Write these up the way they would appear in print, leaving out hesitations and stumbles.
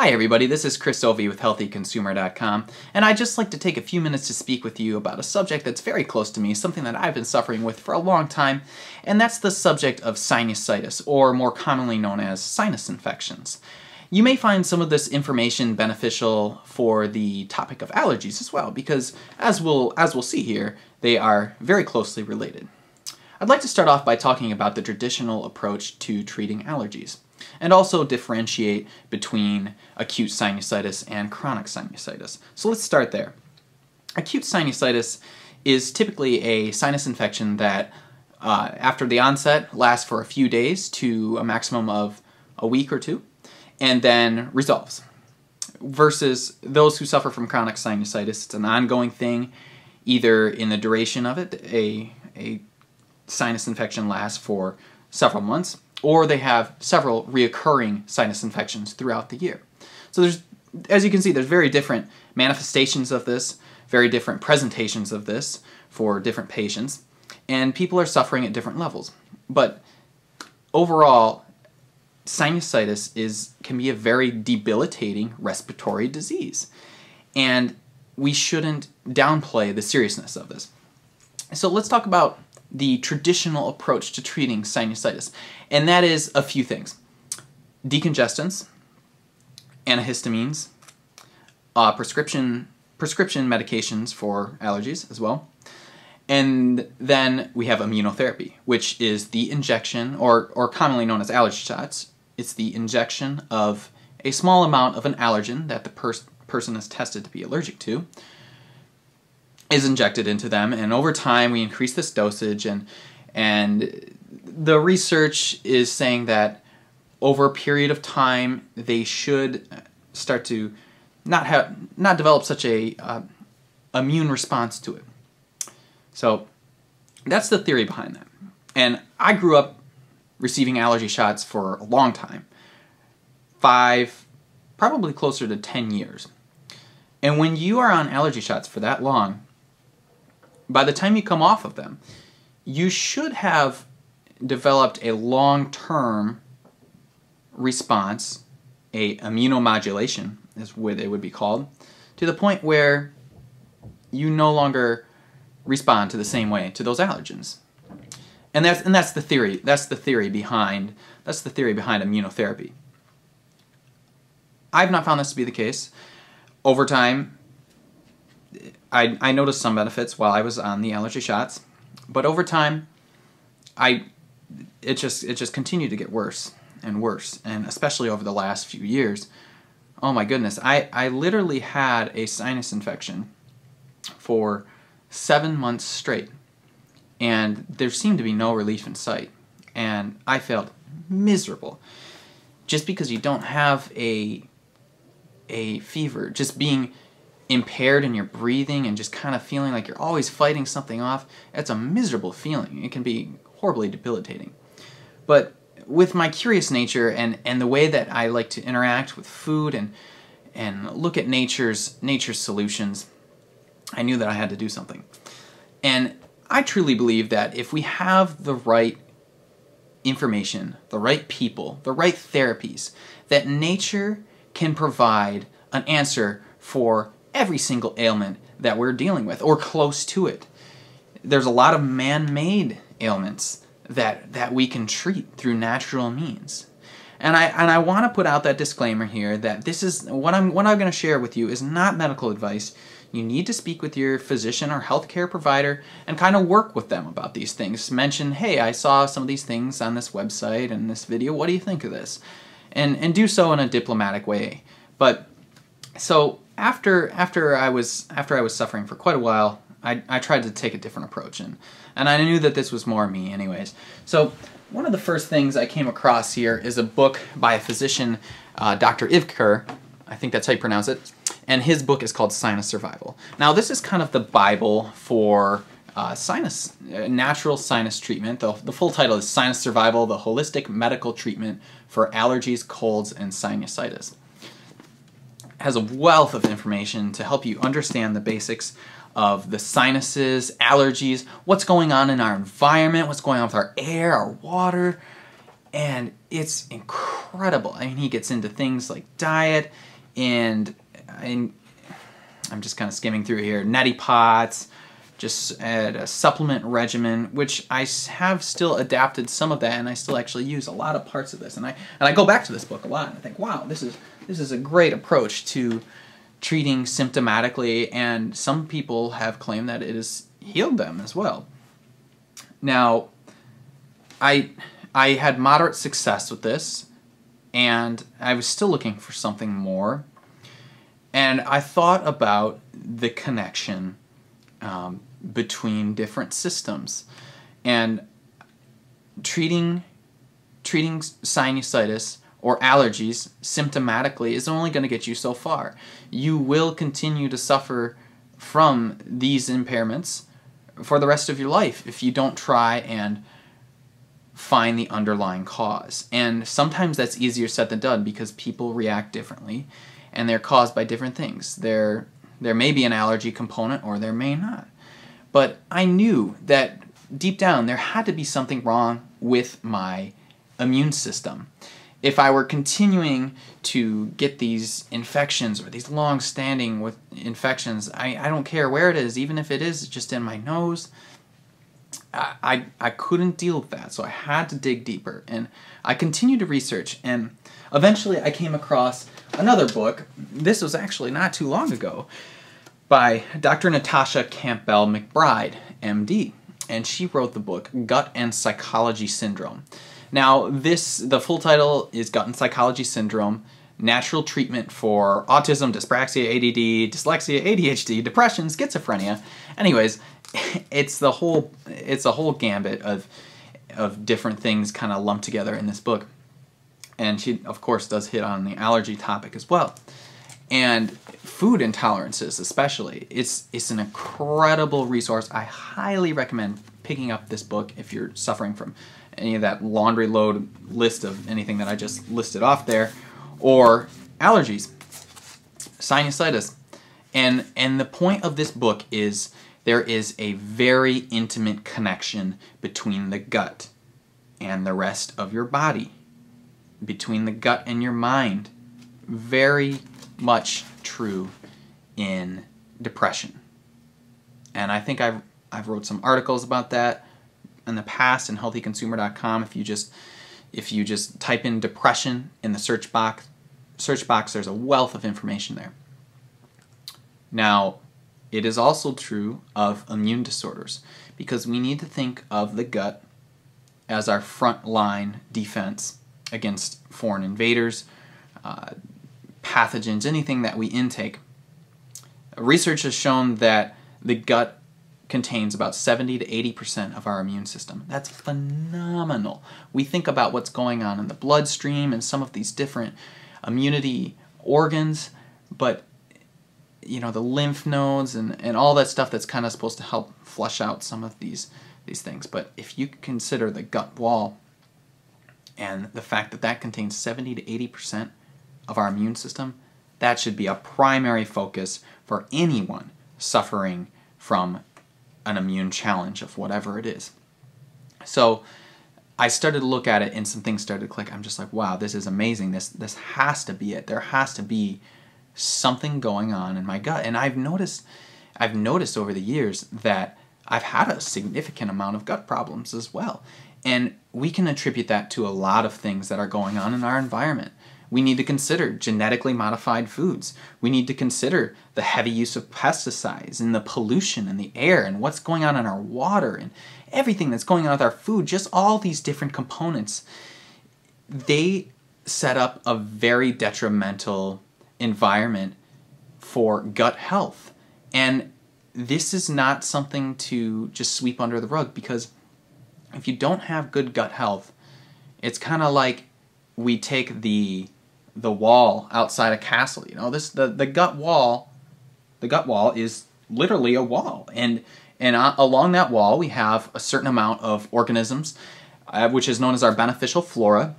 Hi everybody, this is Chris Ovey with HealthyConsumer.com, and I'd just like to take a few minutes to speak with you about a subject that's very close to me, something that I've been suffering with for a long time, and that's the subject of sinusitis, or more commonly known as sinus infections. You may find some of this information beneficial for the topic of allergies as well, because as we'll see here, they are very closely related. I'd like to start off by talking about the traditional approach to treating allergies, and also differentiate between acute sinusitis and chronic sinusitis. So let's start there. Acute sinusitis is typically a sinus infection that, after the onset, lasts for a few days to a maximum of a week or two, and then resolves. Versus those who suffer from chronic sinusitis, it's an ongoing thing, either in the duration of it, a sinus infection lasts for several months, or they have several reoccurring sinus infections throughout the year. So as you can see, there's very different manifestations of this, very different presentations of this for different patients, and people are suffering at different levels. But overall, sinusitis can be a very debilitating respiratory disease, and we shouldn't downplay the seriousness of this. So let's talk about the traditional approach to treating sinusitis, and that is a few things: decongestants, antihistamines, prescription medications for allergies as well, and then we have immunotherapy, which is the injection, or commonly known as allergy shots. It's the injection of a small amount of an allergen that the person is tested to be allergic to, is injected into them, and over time we increase this dosage, and the research is saying that over a period of time they should start to not develop such a immune response to it. So that's the theory behind that. And I grew up receiving allergy shots for a long time, 5, probably closer to 10 years. And when you are on allergy shots for that long, by the time you come off of them, you should have developed a long-term response, a immunomodulation is what it would be called, to the point where you no longer respond to the same way to those allergens. And that's the theory. That's the theory behind immunotherapy. I've not found this to be the case. Over time, I noticed some benefits while I was on the allergy shots, but over time, it just continued to get worse and worse, and especially over the last few years. Oh my goodness, I literally had a sinus infection for 7 months straight, and there seemed to be no relief in sight, and I felt miserable. Just because you don't have a fever, just being impaired in your breathing and just kind of feeling like you're always fighting something off, it's a miserable feeling. It can be horribly debilitating. But with my curious nature and the way that I like to interact with food and look at nature's solutions, I knew that I had to do something. And I truly believe that if we have the right information, the right people, the right therapies, that nature can provide an answer for every single ailment that we're dealing with, or close to it. There's a lot of man-made ailments that we can treat through natural means. And I want to put out that disclaimer here that this is what I'm going to share with you is not medical advice. You need to speak with your physician or healthcare provider and kind of work with them about these things. Mention, hey, I saw some of these things on this website and this video. What do you think of this? And do so in a diplomatic way. But so after I was suffering for quite a while, I tried to take a different approach, and I knew that this was more me anyways. So one of the first things I came across here is a book by a physician, Dr. Ivker, I think that's how you pronounce it, and his book is called Sinus Survival. Now this is kind of the Bible for natural sinus treatment. The full title is Sinus Survival, the Holistic Medical Treatment for Allergies, Colds, and Sinusitis. It has a wealth of information to help you understand the basics of the sinuses, allergies, what's going on in our environment, what's going on with our air, our water, and it's incredible. I mean, he gets into things like diet, and I'm just kind of skimming through here. Neti pots, just add a supplement regimen, which I have still adapted some of that, and I still actually use a lot of parts of this. And I go back to this book a lot, and I think, wow, this is a great approach to treating symptomatically, and some people have claimed that it has healed them as well. Now, I had moderate success with this, and I was still looking for something more. And I thought about the connection between different systems, and treating sinusitis or allergies symptomatically is only going to get you so far. You will continue to suffer from these impairments for the rest of your life if you don't try and find the underlying cause. And sometimes that's easier said than done because people react differently and they're caused by different things. There may be an allergy component or there may not. But I knew that deep down there had to be something wrong with my immune system. If I were continuing to get these infections or these long-standing infections, I don't care where it is, even if it is just in my nose, I couldn't deal with that. So I had to dig deeper, and I continued to research, and eventually I came across another book. This was actually not too long ago, by Dr. Natasha Campbell McBride, MD, and she wrote the book Gut and Psychology Syndrome. Now, the full title is Gut and Psychology Syndrome, Natural Treatment for Autism, Dyspraxia, ADD, Dyslexia, ADHD, Depression, Schizophrenia. Anyways, it's a whole gambit of different things kind of lumped together in this book. And she, of course, does hit on the allergy topic as well. And food intolerances especially. It's an incredible resource. I highly recommend picking up this book if you're suffering from any of that laundry load list of anything that I just listed off there, or allergies, sinusitis. And the point of this book is there is a very intimate connection between the gut and the rest of your body, between the gut and your mind. Very much true in depression. And I think I've wrote some articles about that in the past in healthyconsumer.com. If you just type in depression in the search box, there's a wealth of information there. Now, it is also true of immune disorders, because we need to think of the gut as our front line defense against foreign invaders, pathogens, anything that we intake. Research has shown that the gut contains about 70 to 80% of our immune system. That's phenomenal. We think about what's going on in the bloodstream and some of these different immunity organs, but the lymph nodes and all that stuff that's kind of supposed to help flush out some of these things. But if you consider the gut wall and the fact that that contains 70 to 80% of our immune system, that should be a primary focus for anyone suffering from an immune challenge of whatever it is. So I started to look at it and some things started to click. I'm just like, wow, this is amazing. This has to be it. There has to be something going on in my gut. And I've noticed over the years that I've had a significant amount of gut problems as well. And we can attribute that to a lot of things that are going on in our environment. We need to consider genetically modified foods. We need to consider the heavy use of pesticides and the pollution in the air and what's going on in our water and everything that's going on with our food, just all these different components. They set up a very detrimental environment for gut health. And this is not something to just sweep under the rug, because if you don't have good gut health, it's kind of like we take the wall outside a castle. The gut wall is literally a wall, and along that wall we have a certain amount of organisms, which is known as our beneficial flora,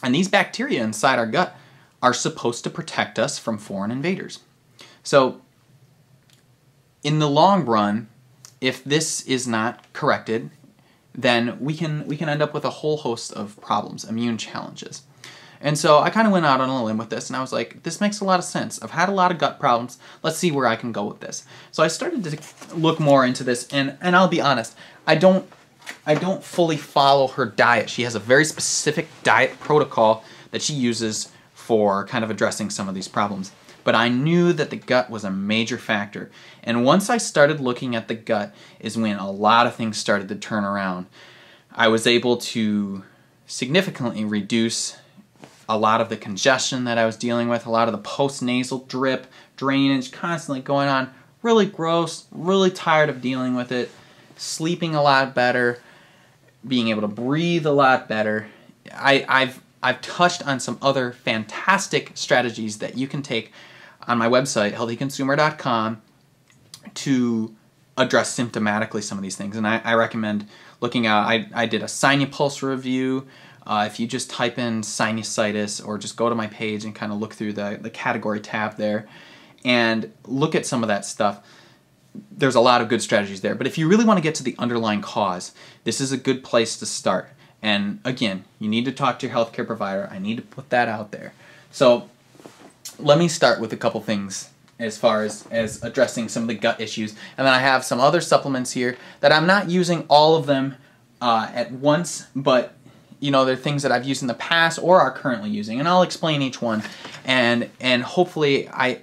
and these bacteria inside our gut are supposed to protect us from foreign invaders. So in the long run, if this is not corrected, then we can end up with a whole host of problems, immune challenges. And so I kind of went out on a limb with this, and I was like, this makes a lot of sense. I've had a lot of gut problems. Let's see where I can go with this. So I started to look more into this, and I'll be honest, I don't fully follow her diet. She has a very specific diet protocol that she uses for kind of addressing some of these problems. But I knew that the gut was a major factor. And once I started looking at the gut is when a lot of things started to turn around. I was able to significantly reduce a lot of the congestion that I was dealing with, a lot of the post-nasal drip, drainage constantly going on. Really gross, really tired of dealing with it, sleeping a lot better, being able to breathe a lot better. I've touched on some other fantastic strategies that you can take on my website, healthyconsumer.com, to address symptomatically some of these things. And I recommend looking at, I did a Sinupulse review. If you just type in sinusitis, or just go to my page and kind of look through the category tab there and look at some of that stuff, there's a lot of good strategies there. But if you really want to get to the underlying cause, this is a good place to start. And again, you need to talk to your healthcare provider. I need to put that out there. So let me start with a couple things as far as addressing some of the gut issues. And then I have some other supplements here that I'm not using all of them at once, but they're things that I've used in the past or are currently using. And I'll explain each one. And hopefully I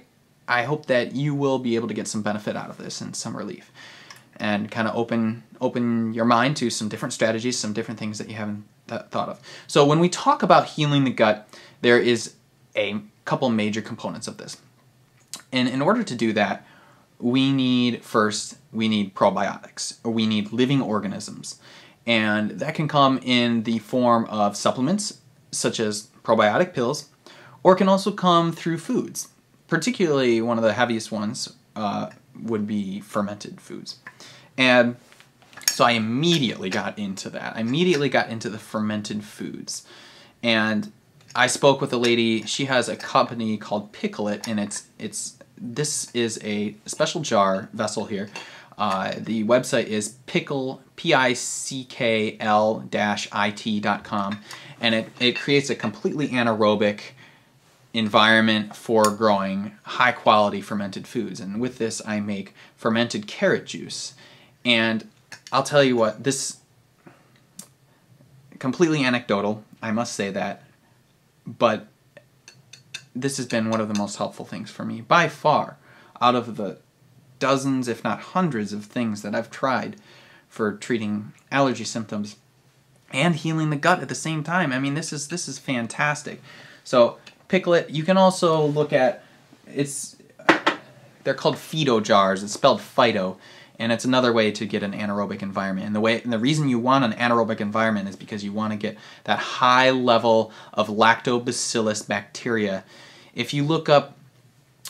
hope that you will be able to get some benefit out of this and some relief, and kind of open your mind to some different strategies, some different things that you haven't thought of. So when we talk about healing the gut, there is a couple major components of this. And in order to do that, we need probiotics, or we need living organisms. And that can come in the form of supplements, such as probiotic pills, or it can also come through foods. Particularly, one of the heaviest ones would be fermented foods. And so I immediately got into that. I immediately got into the fermented foods. And I spoke with a lady. She has a company called Pickle It, and this is a special jar vessel here. The website is pickl-it.com, and it creates a completely anaerobic environment for growing high quality fermented foods. And with this I make fermented carrot juice. And I'll tell you what, this, completely anecdotal, I must say that, but this has been one of the most helpful things for me by far, out of the dozens if not hundreds of things that I've tried for treating allergy symptoms and healing the gut at the same time. I mean, this is fantastic. So Pickle It. You can also look at, they're called Phyto jars. It's spelled Phyto, and it's another way to get an anaerobic environment. And the reason you want an anaerobic environment is because you want to get that high level of lactobacillus bacteria. If you look up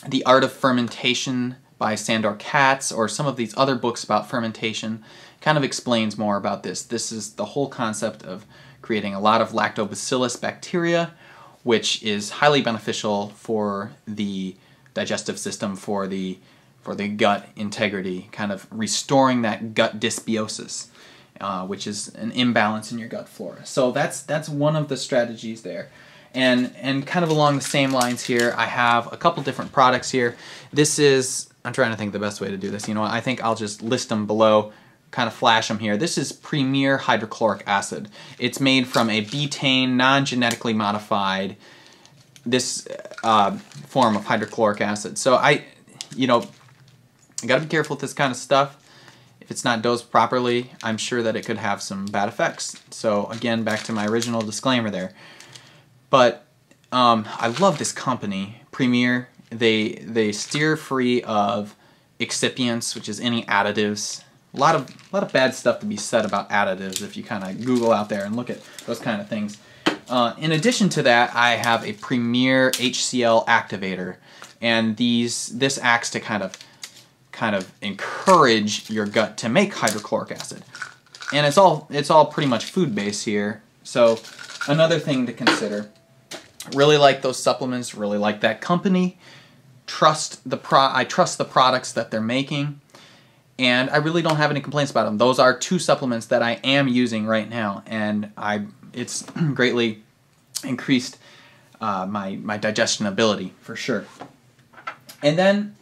The Art of Fermentation by Sandor Katz, or some of these other books about fermentation, kind of explains more about this. This is the whole concept of creating a lot of lactobacillus bacteria, which is highly beneficial for the digestive system, for the gut integrity, kind of restoring that gut dysbiosis, which is an imbalance in your gut flora. So that's one of the strategies there. And kind of along the same lines here, I have a couple different products here. This is, I'm trying to think the best way to do this. You know what, I think I'll just list them below, kind of flash them here. This is Premier Hydrochloric Acid. It's made from a betaine, non-genetically modified, this form of hydrochloric acid. So you gotta be careful with this kind of stuff. If it's not dosed properly, I'm sure that it could have some bad effects. So again, back to my original disclaimer there. But I love this company, Premier. They steer free of excipients, which is any additives. A lot of bad stuff to be said about additives if you kind of Google out there and look at those kind of things. In addition to that, I have a Premier HCl activator, and this acts to kind of encourage your gut to make hydrochloric acid. And it's all pretty much food-based here. So another thing to consider. Really like those supplements, really like that company. I trust the products that they're making, and I really don't have any complaints about them. Those are two supplements that I am using right now, and it's greatly increased my digestion ability for sure. And then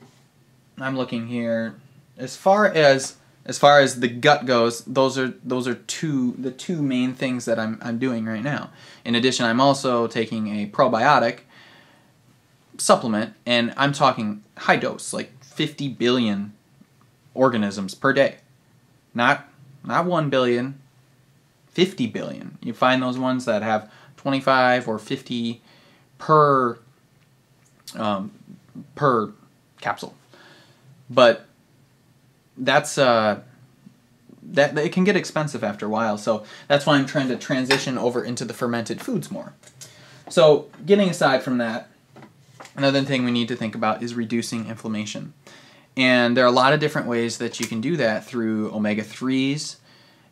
I'm looking here as far as the gut goes. Those are the two main things that I'm doing right now. In addition, I'm also taking a probiotic supplement, and I'm talking high dose, like 50 billion organisms per day. Not 1 billion, 50 billion. You find those ones that have 25 or 50 per capsule. But that's that it can get expensive after a while, so that's why I'm trying to transition over into the fermented foods more. So getting aside from that, another thing we need to think about is reducing inflammation. And there are a lot of different ways that you can do that through omega-3s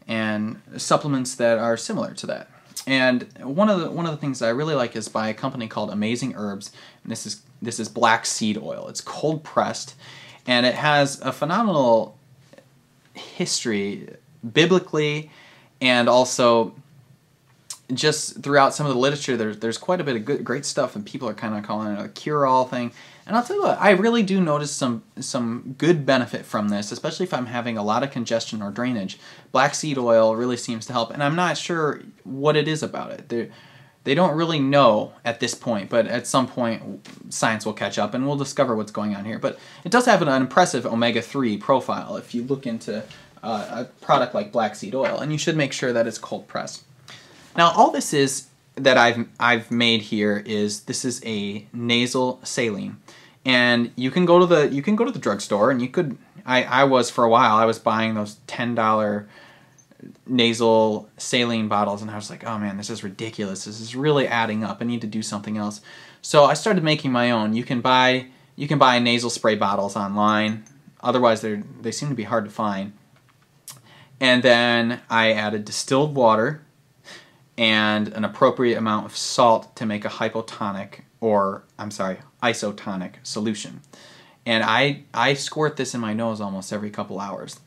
and supplements that are similar to that. And one of the things that I really like is by a company called Amazing Herbs, and this is black seed oil. It's cold pressed, and it has a phenomenal history biblically, and also just throughout some of the literature. There's quite a bit of great stuff, and people are kind of calling it a cure-all thing. And I'll tell you what, I really do notice some good benefit from this, especially if I'm having a lot of congestion or drainage. Black seed oil really seems to help, and I'm not sure what it is about it. They don't really know at this point, but at some point science will catch up and we'll discover what's going on here. But it does have an impressive omega-3 profile if you look into a product like black seed oil, and you should make sure that it's cold pressed. Now, all this is that I've made here is a nasal saline, and you can go to the drugstore, and you could I was for a while I was buying those $10 nasal saline bottles, and I was like, oh man, this is ridiculous. This is really adding up. I need to do something else. So I started making my own. You can buy nasal spray bottles online. Otherwise, they seem to be hard to find. And then I added distilled water and an appropriate amount of salt to make a isotonic solution. And I squirt this in my nose almost every couple hours.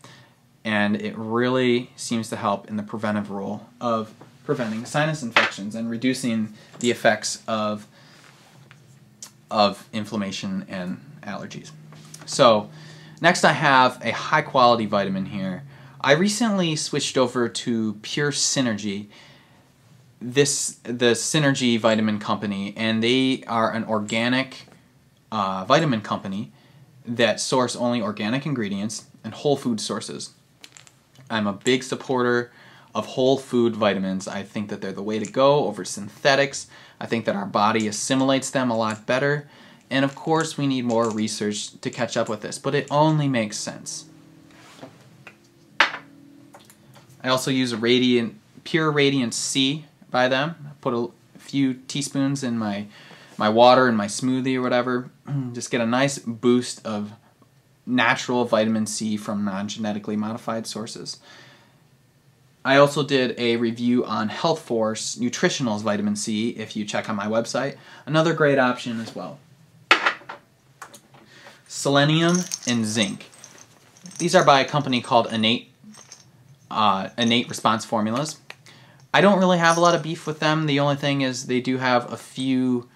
And it really seems to help in the preventive role of preventing sinus infections and reducing the effects of inflammation and allergies. So next I have a high quality vitamin here. I recently switched over to Pure Synergy, the Synergy vitamin company, and they are an organic vitamin company that source only organic ingredients and whole food sources. I'm a big supporter of whole food vitamins. I think that they're the way to go over synthetics. I think that our body assimilates them a lot better. And of course, we need more research to catch up with this, but it only makes sense. I also use Pure Radiant C by them. I put a few teaspoons in my water and my smoothie or whatever. Just get a nice boost of natural vitamin C from non-genetically modified sources. I also did a review on Health Force Nutritionals vitamin C if you check on my website. Another great option as well. Selenium and zinc. These are by a company called Innate Response Formulas. I don't really have a lot of beef with them. The only thing is they do have a few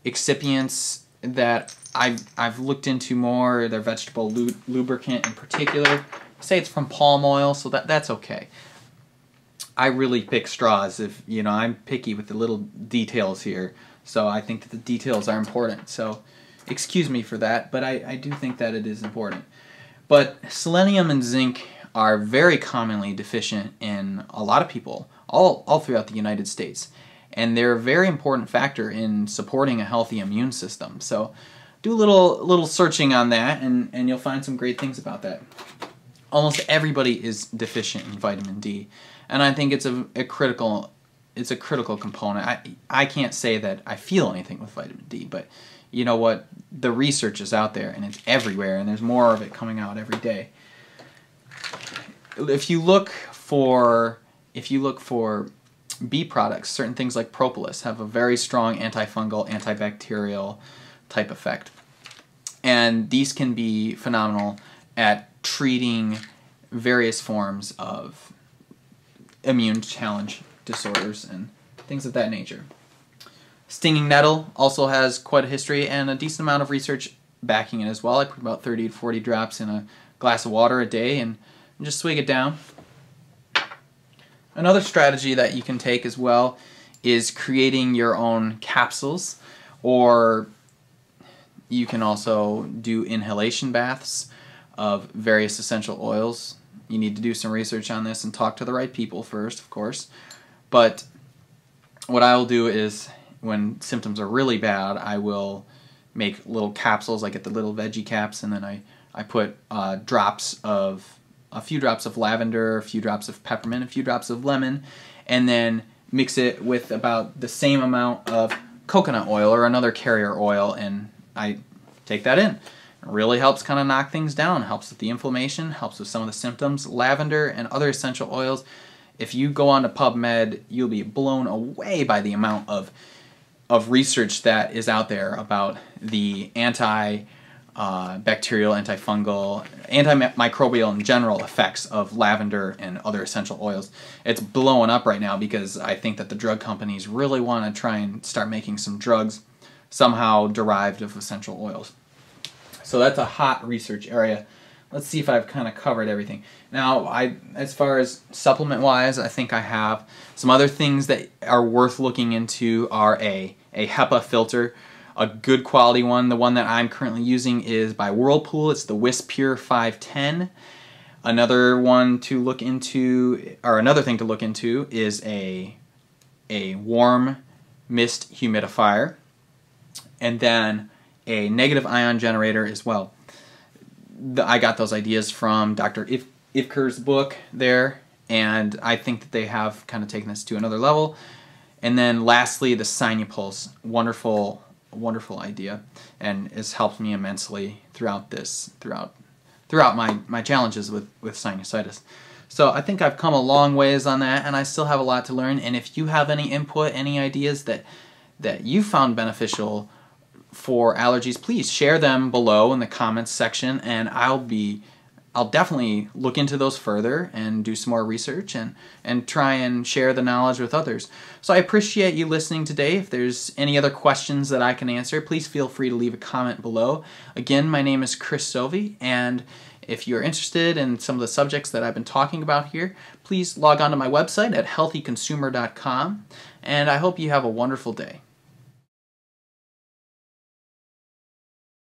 excipients that I've looked into more. Their vegetable lubricant in particular. Say it's from palm oil, so that's okay. I really pick straws. If I'm picky with the little details here, so I think that the details are important. So excuse me for that, but I do think that it is important. But selenium and zinc are very commonly deficient in a lot of people all throughout the United States, and they're a very important factor in supporting a healthy immune system. So do a little searching on that, and you'll find some great things about that. Almost everybody is deficient in vitamin D, and I think it's a critical component. I can't say that I feel anything with vitamin D, but you know what? The research is out there, and it's everywhere, and there's more of it coming out every day. If you look for bee products, certain things like propolis have a very strong antifungal, antibacterial type effect. And these can be phenomenal at treating various forms of immune challenge disorders and things of that nature. Stinging nettle also has quite a history and a decent amount of research backing it as well. I put about 30 to 40 drops in a glass of water a day and just swig it down. Another strategy that you can take as well is creating your own capsules, or you can also do inhalation baths of various essential oils. You need to do some research on this and talk to the right people first, of course. But what I'll do is, when symptoms are really bad, I will make little capsules. I get the little veggie caps, and then I put a few drops of lavender, a few drops of peppermint, a few drops of lemon, and then mix it with about the same amount of coconut oil or another carrier oil, and I take that in. It really helps kind of knock things down, helps with the inflammation, helps with some of the symptoms. Lavender and other essential oils, if you go on to PubMed, you'll be blown away by the amount of research that is out there about the anti-bacterial, antifungal, antimicrobial in general effects of lavender and other essential oils. It's blowing up right now because I think that the drug companies really want to try and start making some drugs somehow derived of essential oils. So that's a hot research area. Let's see if I've kind of covered everything. Now, as far as supplement-wise, I think I have some other things that are worth looking into. Are a HEPA filter, a good quality one. The one that I'm currently using is by Whirlpool. It's the WhisPure 510. Another one to look into, or another thing to look into, is a warm mist humidifier, and then a negative ion generator as well. I got those ideas from Dr. Ivker's book there, and I think that they have kind of taken this to another level. And then lastly, the Sinupulse, wonderful idea, and has helped me immensely throughout my challenges with sinusitis. So I think I've come a long ways on that, and I still have a lot to learn. And if you have any input, any ideas that you found beneficial for allergies, please share them below in the comments section, and I'll definitely look into those further and do some more research and try and share the knowledge with others. So I appreciate you listening today. If there's any other questions that I can answer, please feel free to leave a comment below. Again, my name is Chris Sovey, and if you're interested in some of the subjects that I've been talking about here, please log on to my website at healthyconsumer.com, and I hope you have a wonderful day.